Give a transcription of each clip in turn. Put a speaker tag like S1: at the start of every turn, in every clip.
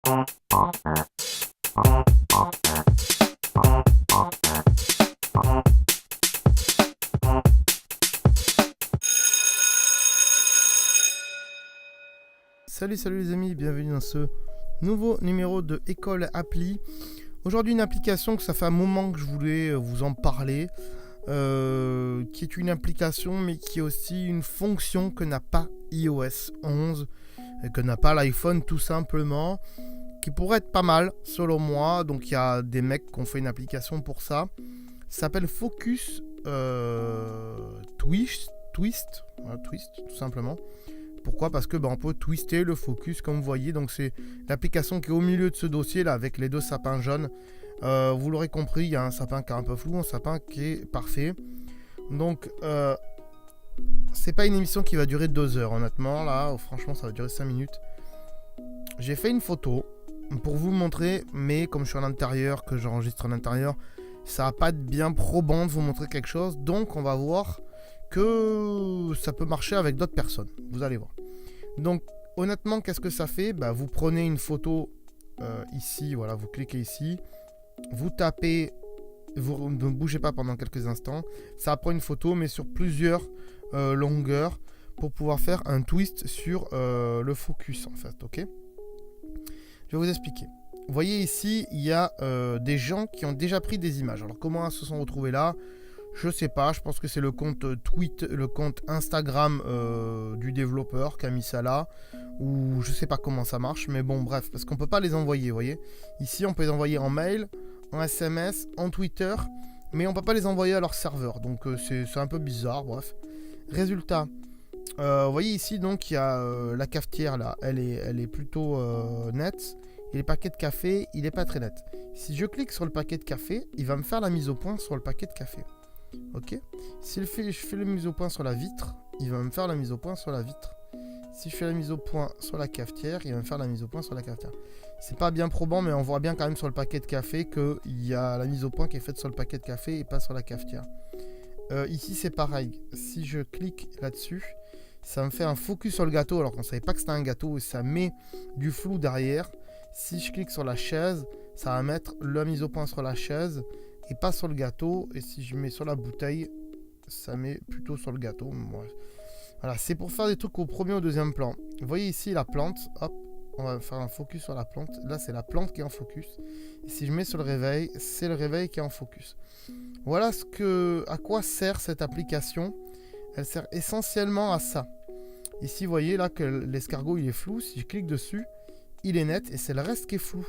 S1: Salut les amis, bienvenue dans ce nouveau numéro de École Appli. Aujourd'hui une application que ça fait un moment que je voulais vous en parler, qui est une application mais qui est aussi une fonction que n'a pas iOS 11, et que n'a pas l'iPhone tout simplement, qui pourrait être pas mal selon moi. Donc il y a des mecs qui ont fait une application pour ça. Ça s'appelle Focus Twist tout simplement. Pourquoi ? Parce que on peut twister le focus comme vous voyez. Donc c'est l'application qui est au milieu de ce dossier là avec les deux sapins jaunes. Vous l'aurez compris, il y a un sapin qui est un peu flou, un sapin qui est parfait. Donc c'est pas une émission qui va durer 2 heures honnêtement. Là franchement ça va durer 5 minutes. J'ai fait une photo pour vous montrer, mais comme je suis à l'intérieur, que j'enregistre à l'intérieur, ça va pas être bien probant de vous montrer quelque chose. Donc on va voir que ça peut marcher avec d'autres personnes, vous allez voir. Donc honnêtement, qu'est-ce que ça fait ? Vous prenez une photo ici, voilà, vous cliquez ici, vous tapez, vous ne bougez pas pendant quelques instants, ça prend une photo mais sur plusieurs longueurs pour pouvoir faire un twist sur le focus en fait, ok ? Je vais vous expliquer. Vous voyez ici, il y a des gens qui ont déjà pris des images. Alors comment ils se sont retrouvés là ? Je sais pas, je pense que c'est le compte le compte Instagram du développeur qui a mis ça là, ou je sais pas comment ça marche, mais bon bref, parce qu'on peut pas les envoyer, vous voyez. Ici on peut les envoyer en mail, en SMS, en Twitter, mais on peut pas les envoyer à leur serveur, donc c'est un peu bizarre, bref. Résultat, vous voyez ici donc il y a la cafetière là, elle est plutôt nette, et les paquets de café, il est pas très net. Si je clique sur le paquet de café, il va me faire la mise au point sur le paquet de café. Ok. Si je fais la mise au point sur la vitre, il va me faire la mise au point sur la vitre. Si je fais la mise au point sur la cafetière, il va me faire la mise au point sur la cafetière. C'est pas bien probant, mais on voit bien quand même sur le paquet de café qu'il y a la mise au point qui est faite sur le paquet de café et pas sur la cafetière. Ici c'est pareil. Si je clique là-dessus, ça me fait un focus sur le gâteau alors qu'on savait pas que c'était un gâteau et ça met du flou derrière. Si je clique sur la chaise, ça va mettre la mise au point sur la chaise et pas sur le gâteau. Et si je mets sur la bouteille, ça met plutôt sur le gâteau. Ouais. Voilà, c'est pour faire des trucs au premier ou au deuxième plan. Vous voyez ici la plante, hop, on va faire un focus sur la plante. Là c'est la plante qui est en focus. Et si je mets sur le réveil, c'est le réveil qui est en focus. Voilà à quoi sert cette application. Elle sert essentiellement à ça. Ici vous voyez là que l'escargot il est flou. Si je clique dessus, il est net et c'est le reste qui est flou.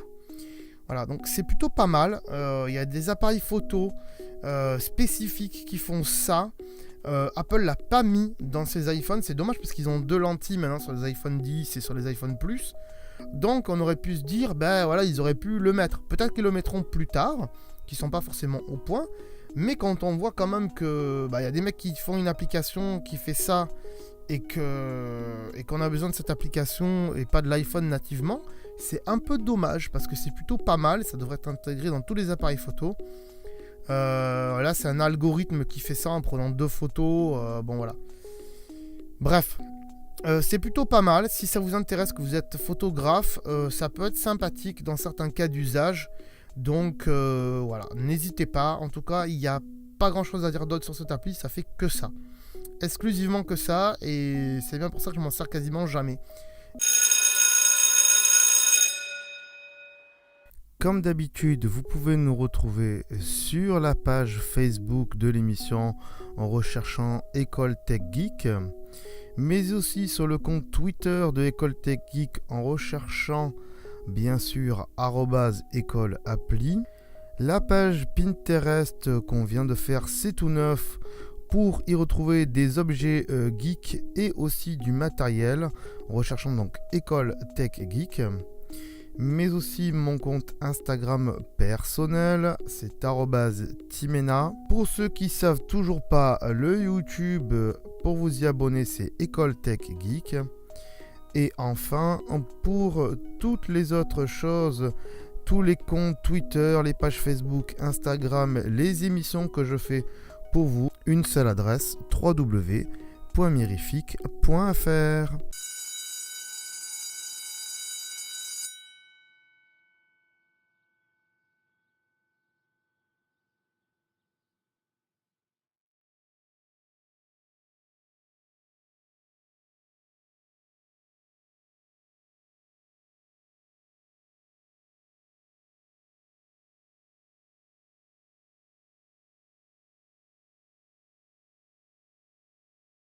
S1: Voilà, donc c'est plutôt pas mal. Il y a des appareils photo spécifiques qui font ça. Apple l'a pas mis dans ses iPhones. C'est dommage parce qu'ils ont 2 lentilles maintenant sur les iPhone 10 et sur les iPhone Plus. Donc on aurait pu se dire, voilà, ils auraient pu le mettre. Peut-être qu'ils le mettront plus tard, qui sont pas forcément au point. Mais quand on voit quand même que y a des mecs qui font une application qui fait ça et qu'on a besoin de cette application et pas de l'iPhone nativement, c'est un peu dommage parce que c'est plutôt pas mal. Ça devrait être intégré dans tous les appareils photo. Là c'est un algorithme qui fait ça en prenant 2 photos. Bon voilà. Bref, c'est plutôt pas mal. Si ça vous intéresse, que vous êtes photographe, ça peut être sympathique dans certains cas d'usage. Donc voilà, n'hésitez pas. En tout cas, il n'y a pas grand chose à dire d'autre sur cette appli. Ça fait que ça, exclusivement que ça. Et c'est bien pour ça que je m'en sers quasiment jamais. Comme d'habitude, vous pouvez nous retrouver sur la page Facebook de l'émission en recherchant École Tech Geek, mais aussi sur le compte Twitter de École Tech Geek en recherchant bien sûr @École Appli. La page Pinterest qu'on vient de faire, c'est tout neuf pour y retrouver des objets geek et aussi du matériel en recherchant donc École Tech Geek. Mais aussi mon compte Instagram personnel, c'est @Timena. Pour ceux qui savent toujours pas, le YouTube, pour vous y abonner, c'est École Tech Geek. Et enfin, pour toutes les autres choses, tous les comptes Twitter, les pages Facebook, Instagram, les émissions que je fais pour vous, une seule adresse, www.mirific.fr.